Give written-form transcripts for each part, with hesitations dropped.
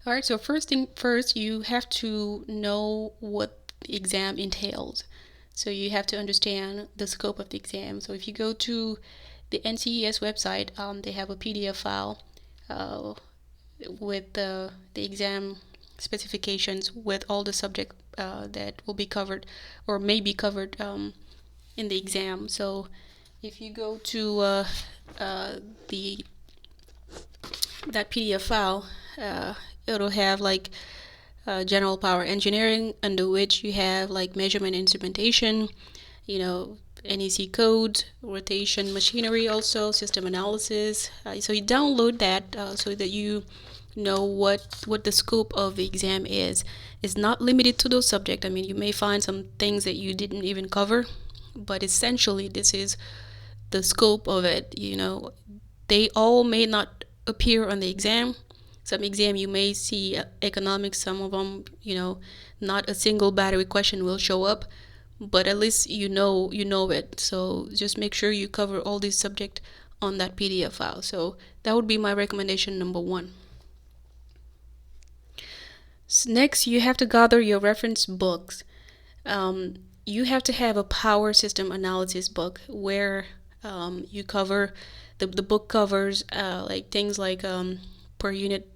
All right, so first thing first, you have to know what the exam entails. So you have to understand the scope of the exam. So if you go to the NCES website, they have a PDF file uh, with the exam specifications with all the subject that will be covered or may be covered in the exam. So if you go to the that PDF file, uh, it'll have like general power engineering, under which you have like measurement instrumentation, you know, NEC code, rotation machinery, also system analysis. So you download that so that you know what the scope of the exam is. It's not limited to those subjects. I mean, you may find some things that you didn't even cover, but essentially this is the scope of it. You know, they all may not appear on the exam. Some exam you may see economics, some of them, you know, not a single battery question will show up, but at least you know it. So just make sure you cover all these subject on that PDF file. So that would be my recommendation number one. So next, you have to gather your reference books. You have to have a power system analysis book where you cover the book covers like things like per unit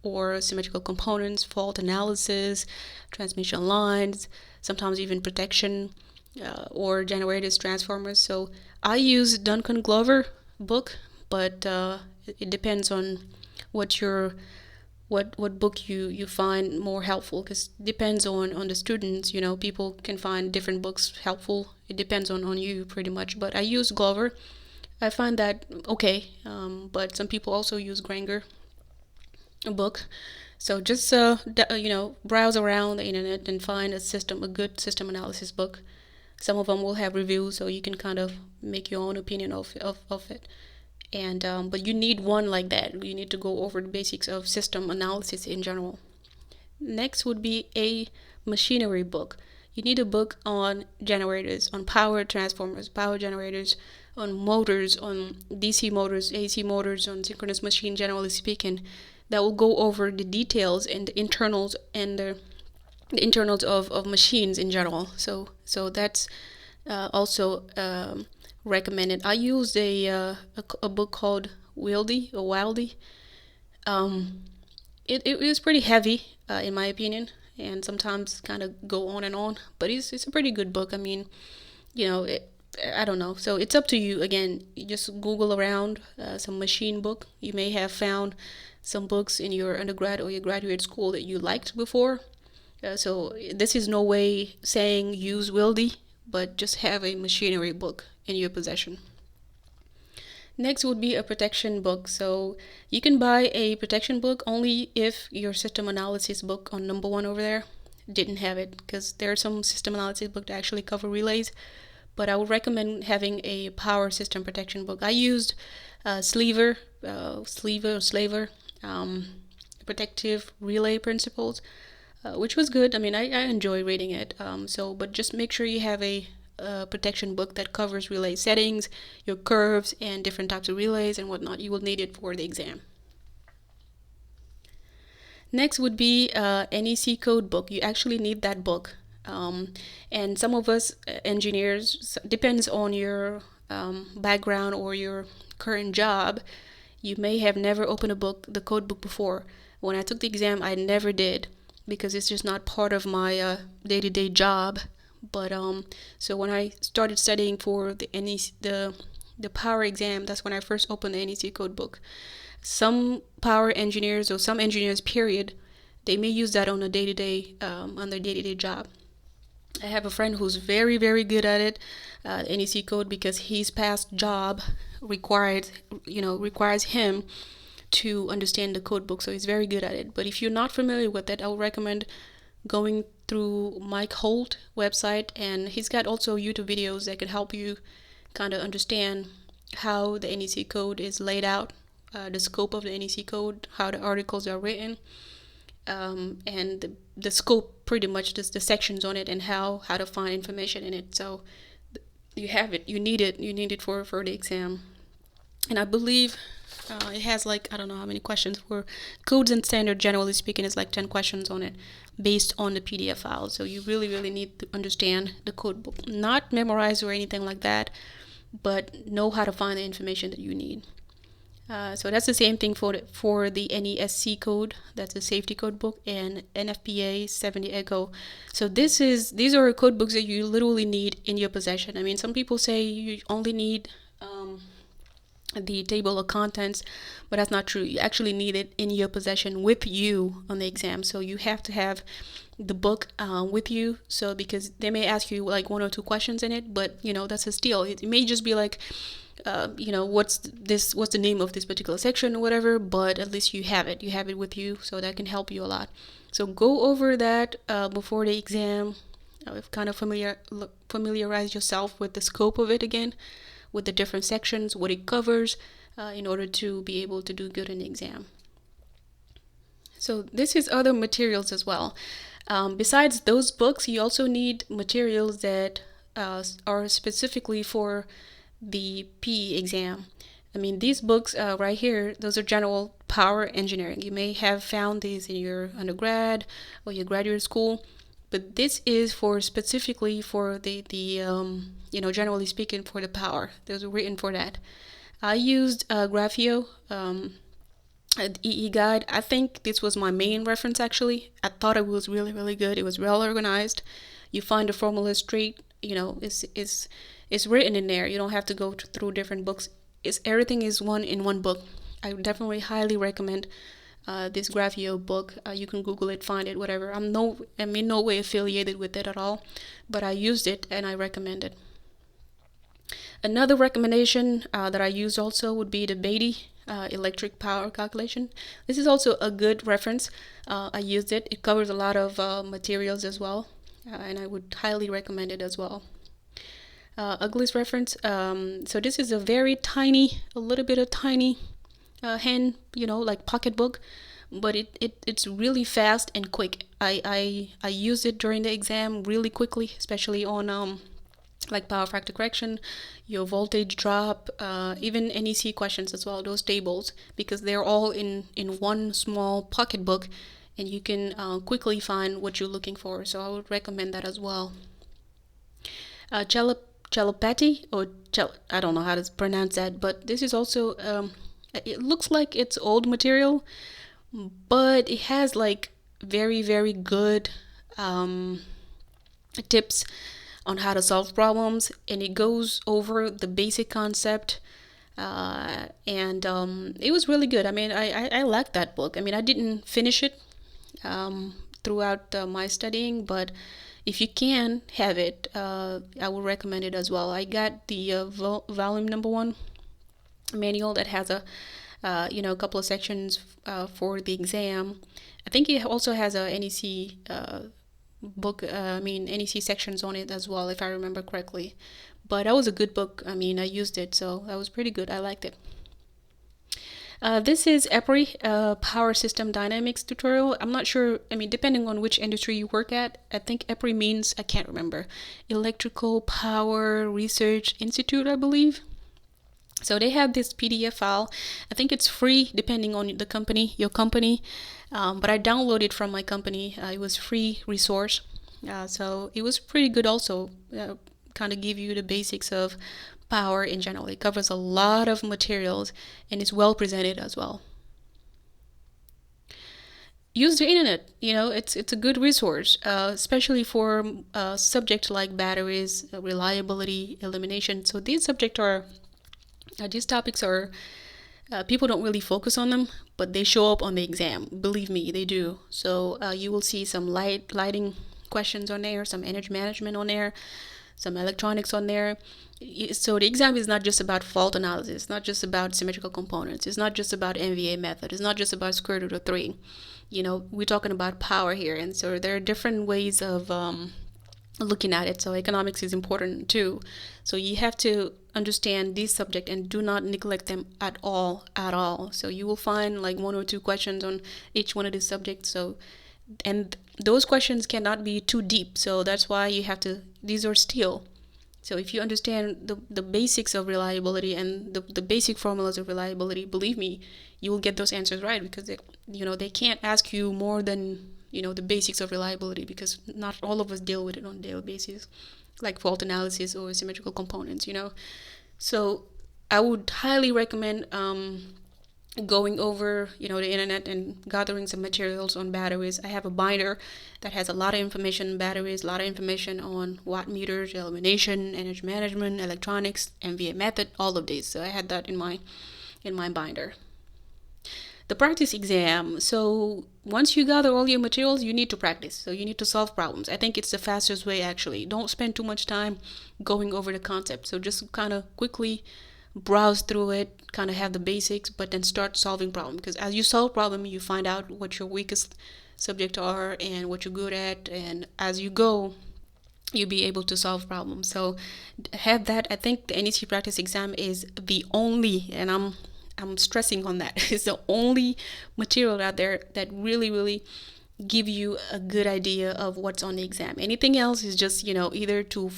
or symmetrical components, fault analysis, transmission lines, sometimes even protection or generators, transformers. So I use Duncan Glover book, but it depends on what your what book you find more helpful, because depends on the students. You know, people can find different books helpful. It depends on you pretty much, but I use Glover. I find that okay, but some people also use Granger book. So just you know, browse around the internet and find a good system analysis book. Some of them will have reviews, so you can kind of make your own opinion of it. And but you need one like that. You need to go over the basics of system analysis in general. Next would be a machinery book. You need a book on generators, on power transformers, power generators, on motors, on DC motors, AC motors, on synchronous machine, generally speaking. That will go over the details and the internals and the internals of machines in general. So that's also recommended. I used a book called Wildy. Um, it was pretty heavy in my opinion, and sometimes kind of go on and on. But it's a pretty good book. I mean, you know, I don't know. So it's up to you. Again, you just Google around some machine book. You may have found some books in your undergrad or your graduate school that you liked before. So this is no way saying use Wildy, but just have a machinery book in your possession. Next would be a protection book. So you can buy a protection book only if your system analysis book on number one over there didn't have it, because there are some system analysis books that actually cover relays. But I would recommend having a power system protection book. I used Slaver, Protective Relay Principles, which was good. I mean, I enjoy reading it. But just make sure you have a protection book that covers relay settings, your curves, and different types of relays and whatnot. You will need it for the exam. Next would be NEC Codebook. You actually need that book. And some of us engineers, depends on your background or your current job, you may have never opened the code book before. When I took the exam, I never did, because it's just not part of my day-to-day job. But so when I started studying for the NEC, the power exam, that's when I first opened the NEC code book. Some power engineers, or some engineers period, they may use that on a day-to-day on their day-to-day job. I have a friend who's very, very good at it, NEC code, because his past job requires him to understand the code book, so he's very good at it. But if you're not familiar with it, I would recommend going through Mike Holt website, and he's got also YouTube videos that can help you kind of understand how the NEC code is laid out, the scope of the NEC code, how the articles are written, and the scope, pretty much just the sections on it, and how to find information in it. So you have it, you need it for the exam. And I believe It has like, I don't know how many questions. For codes and standard, generally speaking, is like 10 questions on it based on the PDF file. So you really, really need to understand the code book. Not memorize or anything like that, but know how to find the information that you need. So that's the same thing for the NESC code. That's a safety code book, and NFPA 70 Echo. So these are code books that you literally need in your possession. I mean, some people say you only need the table of contents, but that's not true. You actually need it in your possession with you on the exam. So you have to have the book with you, so because they may ask you like one or two questions in it, but that's a steal. It may just be like what's the name of this particular section or whatever, but at least you have it with you, so that can help you a lot. So go over that before the exam. Kind of familiarize yourself with the scope of it again, with the different sections, what it covers, in order to be able to do good in the exam. So this is other materials as well. Besides those books, you also need materials that are specifically for the PE exam. I mean, these books right here, those are general power engineering. You may have found these in your undergrad or your graduate school, but this is for specifically for the generally speaking, for the power. Those are written for that. I used Graphio, EE guide. I think this was my main reference actually. I thought it was really, really good. It was well organized. You find the formula straight. It's written in there. You don't have to go through different books. Everything is in one book. I definitely highly recommend this Graphio book. You can Google it, find it, whatever. I'm in no way affiliated with it at all, but I used it and I recommend it. Another recommendation that I used also would be the Beatty electric power calculation. This is also a good reference. I used it. It covers a lot of materials as well, and I would highly recommend it as well. Uglies reference. So this is a little bit of tiny hand, like pocketbook, but it's really fast and quick. I used it during the exam really quickly, especially on like power factor correction, your voltage drop, even NEC questions as well, those tables, because they're all in one small pocketbook, and you can quickly find what you're looking for. So I would recommend that as well. Chalopati, or I don't know how to pronounce that, but this is also it looks like it's old material, but it has like very, very good tips on how to solve problems, and it goes over the basic concept, and it was really good. I mean, I liked that book. I mean, I didn't finish it throughout my studying, but if you can have it, I would recommend it as well. I got the volume number 1 manual that has a couple of sections for the exam. I think it also has a NEC book, NEC sections on it as well, if I remember correctly. But that was a good book. I mean, I used it, so that was pretty good. I liked it. This is EPRI, Power System Dynamics tutorial. I'm not sure, I mean, depending on which industry you work at, I think EPRI means, I can't remember, Electrical Power Research Institute, I believe. So they have this PDF file. I think it's free depending on the company, your company. But I downloaded it from my company. It was free resource. So it was pretty good also. Kind of give you the basics of power in general. It covers a lot of materials and it's well presented as well. Use the internet. It's a good resource, especially for subjects like batteries, reliability, elimination. So these topics are people don't really focus on them, but they show up on the exam. Believe me, they do. So you will see some lighting questions on there, some energy management on there, some electronics on there. So the exam is not just about fault analysis. It's not just about symmetrical components. It's not just about MVA method. It's not just about square root of 3. We're talking about power here, and so there are different ways of looking at it. So economics is important too. So you have to understand these subjects and do not neglect them at all. So you will find like 1 or 2 questions on each one of these subjects. And those questions cannot be too deep. So that's why you have to, these are still So if you understand the basics of reliability and the basic formulas of reliability, believe me, you will get those answers right, because they can't ask you more than the basics of reliability, because not all of us deal with it on a daily basis, like fault analysis or symmetrical components. So I would highly recommend going over the internet and gathering some materials on batteries. I have a binder that has a lot of information on batteries, a lot of information on watt meters, elimination, energy management, electronics, MVA method, all of these. So I had that in my binder. The practice exam. So once you gather all your materials, you need to practice. So you need to solve problems. I think it's the fastest way, actually. Don't spend too much time going over the concept. So just kind of quickly browse through it, kind of have the basics, but then start solving problems. Because as you solve problem, you find out what your weakest subjects are and what you're good at. And as you go, you'll be able to solve problems. So have that. I think the NEC practice exam is the only, and I'm stressing on that, it's the only material out there that really give you a good idea of what's on the exam. Anything else is just either too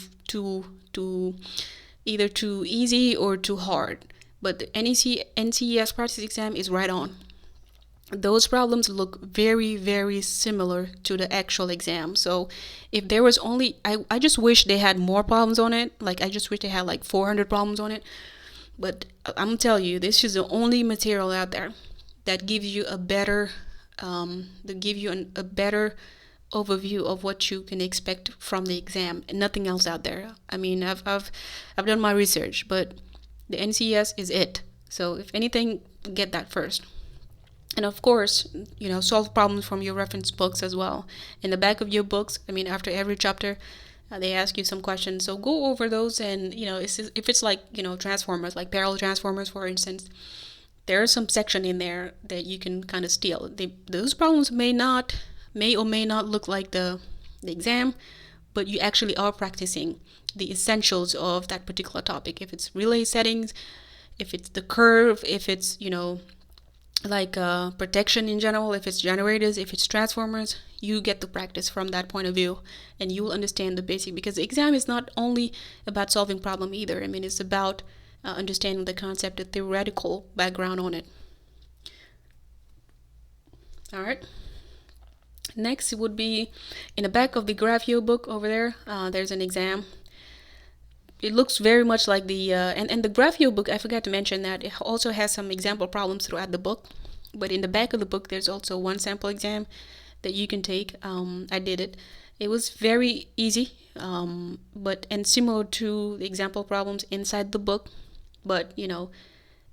easy or too hard. But the NCES practice exam is right on. Those problems look very similar to the actual exam. So if there was only, I just wish they had more problems on it. Like, I just wish they had like 400 problems on it. But I'm telling you, this is the only material out there that gives you a better a better overview of what you can expect from the exam, and nothing else out there. I mean, I've done my research, but the NCES is it. So if anything, get that first. And of course, solve problems from your reference books as well. In the back of your books, I mean, after every chapter, they ask you some questions. So go over those, and if it's like transformers, like parallel transformers, for instance, there is some section in there that you can kind of steal. Those problems may or may not look like the exam, but you actually are practicing the essentials of that particular topic. If it's relay settings, if it's the curve, if it's like protection in general, if it's generators, if it's transformers, you get to practice from that point of view, and you will understand the basic, because the exam is not only about solving problem either. I mean, it's about understanding the concept, the theoretical background on it. All right. Next would be in the back of the Graphio book over there. There's an exam. It looks very much like the and the Graphio book, I forgot to mention that it also has some example problems throughout the book, but in the back of the book there's also one sample exam that you can take. I did it. It was very easy, but similar to the example problems inside the book, but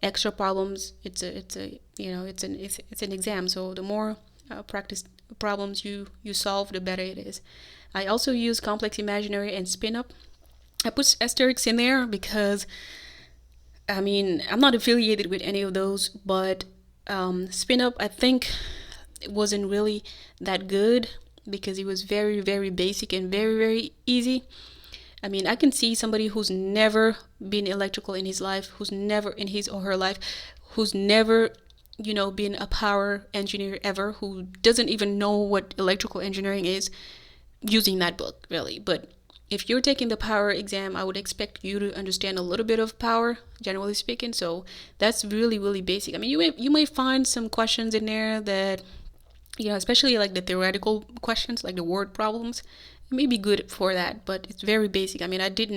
extra problems. It's an exam, so the more practice problems you solve, the better it is. I also use complex imaginary and spin up. I put asterisks in there because, I mean, I'm not affiliated with any of those, but spin up, I think, wasn't really that good because it was very basic and very easy. I mean, I can see somebody who's never been electrical in his life, who's never in his or her life, who's never been a power engineer ever, who doesn't even know what electrical engineering is, using that book, really. But if you're taking the power exam, I would expect you to understand a little bit of power, generally speaking. So that's really basic. I mean, you may find some questions in there that, especially like the theoretical questions, like the word problems, it may be good for that, but it's very basic. I mean, I just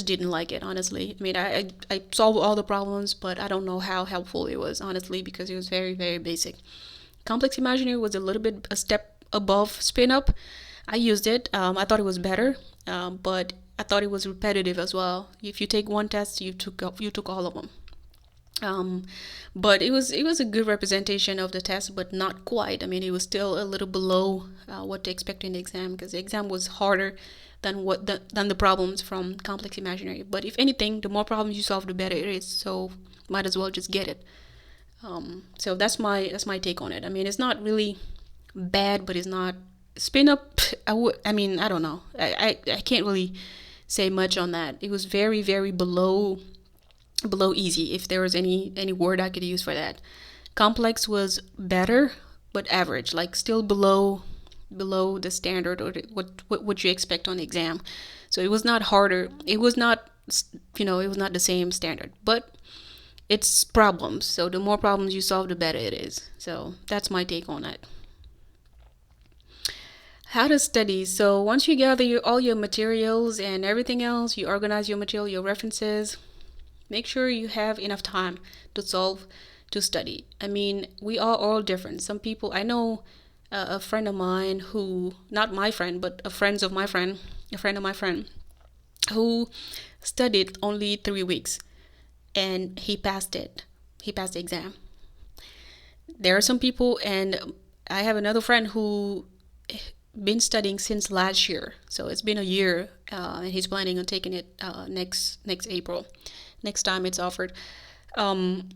didn't like it, honestly. I mean, I solved all the problems, but I don't know how helpful it was, honestly, because it was very basic. Complex imaginary was a step above spin up. I used it. I thought it was better, but I thought it was repetitive as well. If you take one test, you took all of them. But it was a good representation of the test, but not quite. I mean, it was still a little below what to expect in the exam, because the exam was harder than the problems from complex imaginary. But if anything, the more problems you solve, the better it is. So might as well just get it. So that's my take on it. I mean, it's not really bad, but it's not spin up. I don't know. I can't really say much on that. It was very below easy, if there was any word I could use for that. Complex was better, but average, like still below below the standard, or what would you expect on the exam. So it was not harder. It was not, it was not the same standard, but it's problems. So the more problems you solve, the better it is. So that's my take on it. How to study. So once you gather all your materials and everything else, you organize your material, your references, make sure you have enough time to solve, to study. I mean, we are all different. Some people, I know a friend of mine who, not my friend, but a friend of my friend, who studied only 3 weeks and he passed it. He passed the exam. There are some people, and I have another friend who been studying since last year. So it's been a year, and he's planning on taking it next April, next time it's offered. Um,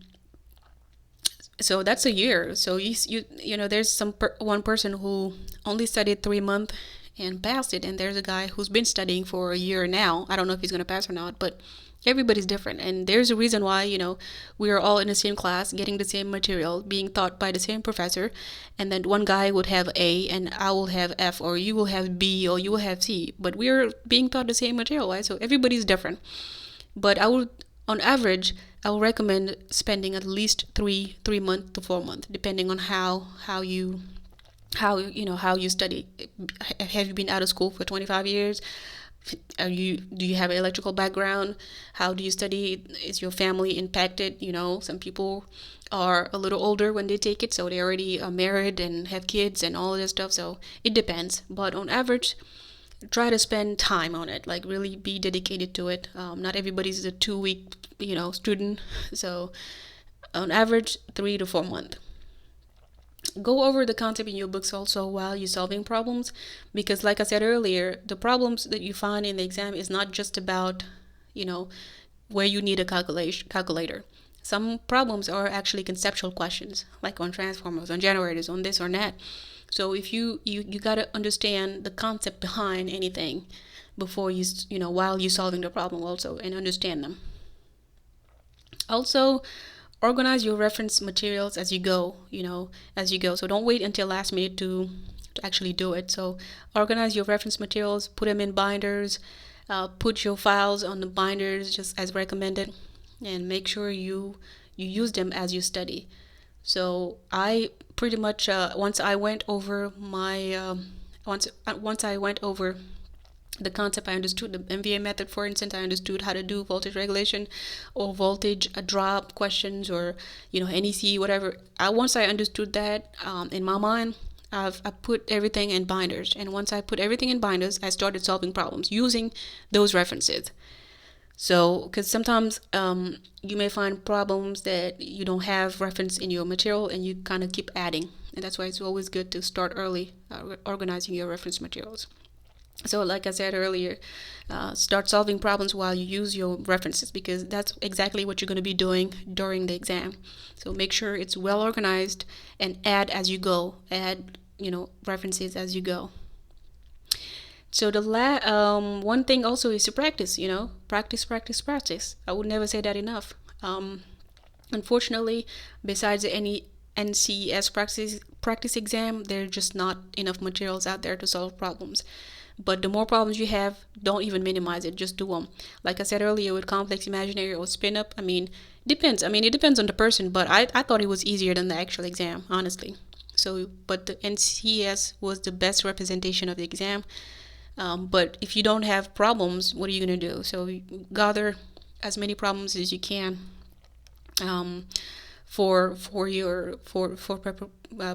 so that's a year. So there's one person who only studied 3 months and passed it, and there's a guy who's been studying for a year now. I don't know if he's gonna pass or not, but everybody's different, and there's a reason why we are all in the same class, getting the same material, being taught by the same professor, and then one guy would have A and I will have F, or you will have B, or you will have C, but we're being taught the same material, right? So everybody's different. But on average, I would recommend spending at least 3 months to 4 months, depending on how you study. Have you been out of school for 25 years? Do you have an electrical background? How do you study? Is your family impacted? Some people are a little older when they take it, so they already are married and have kids and all of this stuff. So it depends. But on average, try to spend time on it. Like, really be dedicated to it. Not everybody's a 2 week, student. So on average, 3 to 4 months. Go over the concept in your books also while you're solving problems, because like I said earlier, the problems that you find in the exam is not just about where you need a calculator. Some problems are actually conceptual questions, like on transformers, on generators, on this or that. So if you got to understand the concept behind anything before while you're solving the problem also, and understand them. Also, organize your reference materials as you go. So don't wait until last minute to actually do it. So organize your reference materials, put them in binders, put your files on the binders just as recommended, and make sure you use them as you study. So I pretty much once I went over the concept, I understood the MVA method. For instance, I understood how to do voltage regulation or voltage drop questions, or NEC, whatever. Once I understood that in my mind, I put everything in binders, and once I put everything in binders, I started solving problems using those references. So, because sometimes you may find problems that you don't have reference in your material, and you kind of keep adding, and that's why it's always good to start early organizing your reference materials. So like I said earlier, start solving problems while you use your references, because that's exactly what you're going to be doing during the exam. So make sure it's well organized, and add as you go. Add, references as you go. So the one thing also is to practice, practice. I would never say that enough. Unfortunately, besides any NCES practice exam, there are just not enough materials out there to solve problems. But the more problems you have, don't even minimize it. Just do them. Like I said earlier, with complex, imaginary, or spin up, depends. It depends on the person, but I thought it was easier than the actual exam, honestly. So, but the NCES was the best representation of the exam. But if you don't have problems, what are you going to do? So gather as many problems as you can for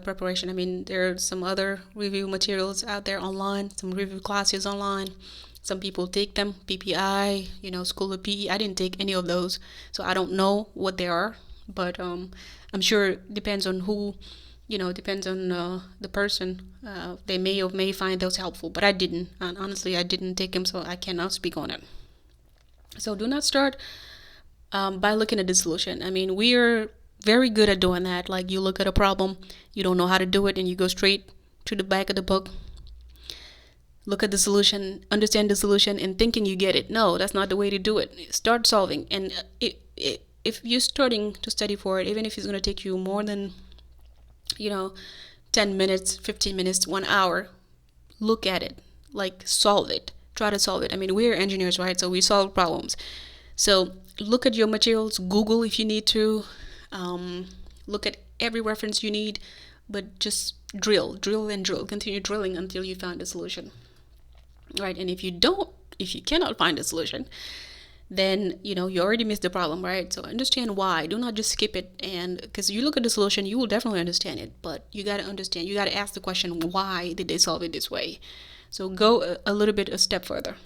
preparation. There are some other review materials out there online, some review classes online. Some people take them, PPI, School of PE. I didn't take any of those, so I don't know what they are. But I'm sure it depends on who, depends on the person. They may find those helpful, but I didn't. And honestly, I didn't take them, so I cannot speak on it. So do not start by looking at the solution. We're very good at doing that. Like, you look at a problem, you don't know how to do it, and you go straight to the back of the book, look at the solution, understand the solution, and thinking you get it. No, that's not the way to do it. Start solving. And if you're starting to study for it, even if it's going to take you more than 10 minutes, 15 minutes, 1 hour, look at it, like solve it, try to solve it. I mean, we're engineers, right? So we solve problems. So look at your materials, Google if you need to, look at every reference you need, but just drill and drill, continue drilling until you find a solution, right? And if you cannot find a solution, then you already missed the problem, right? So understand why. Do not just skip it, and because you look at the solution, you will definitely understand it, but you got to understand, you got to ask the question, why did they solve it this way? So go a little bit a step further.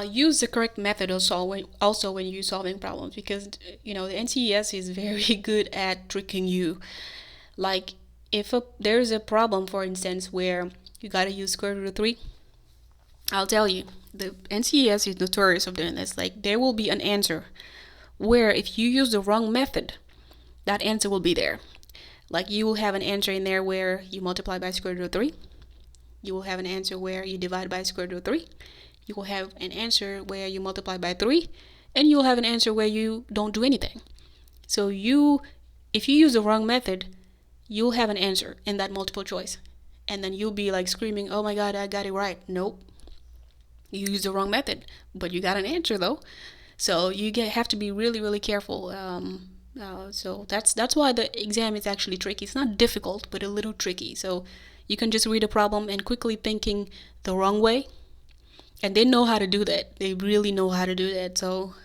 Use the correct method also when you're solving problems, because the NCES is very good at tricking you. Like, if there's a problem, for instance, where you gotta use square root of 3, I'll tell you, the NCES is notorious of doing this. Like, there will be an answer where if you use the wrong method, that answer will be there. Like, you will have an answer in there where you multiply by square root of 3. You will have an answer where you divide by square root of 3. You will have an answer where you multiply by 3. And you will have an answer where you don't do anything. So if you use the wrong method, you'll have an answer in that multiple choice. And then you'll be like screaming, oh my God, I got it right. Nope. You used the wrong method, but you got an answer though. So you have to be really, really careful. So that's why the exam is actually tricky. It's not difficult, but a little tricky. So you can just read a problem and quickly thinking the wrong way, and they know how to do that. They really know how to do that. So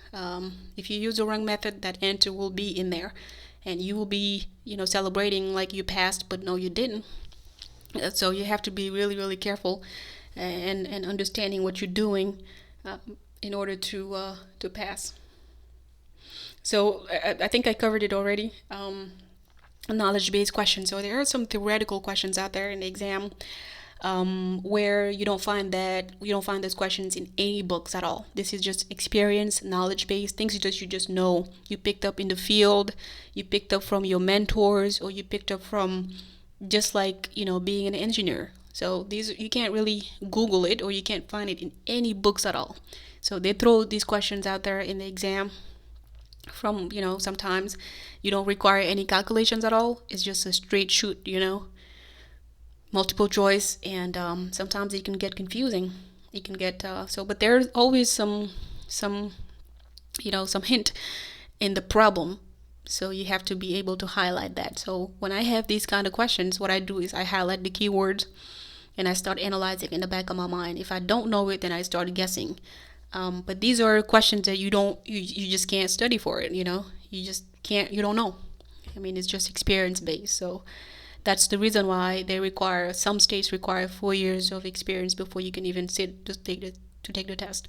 if you use the wrong method, that answer will be in there, and you will be celebrating like you passed, but no, you didn't. So you have to be really, really careful and understanding what you're doing in order to pass. So I think I covered it already. Knowledge-based questions. So there are some theoretical questions out there in the exam where you don't find those questions in any books at all. This is just experience, knowledge-based things you just know. You picked up in the field, you picked up from your mentors, or you picked up from just like being an engineer. So these, you can't really Google it, or you can't find it in any books at all. So they throw these questions out there in the exam from sometimes you don't require any calculations at all. It's just a straight shoot, multiple choice, and sometimes it can get confusing. It can get but there's always some hint in the problem, so you have to be able to highlight that. So when I have these kind of questions, what I do is I highlight the keywords and I start analyzing in the back of my mind. If I don't know it, then I start guessing. But these are questions that you just can't study for it. You just can't. You don't know. I mean, it's just experience based. So that's the reason why some states require 4 years of experience before you can even sit to take the test.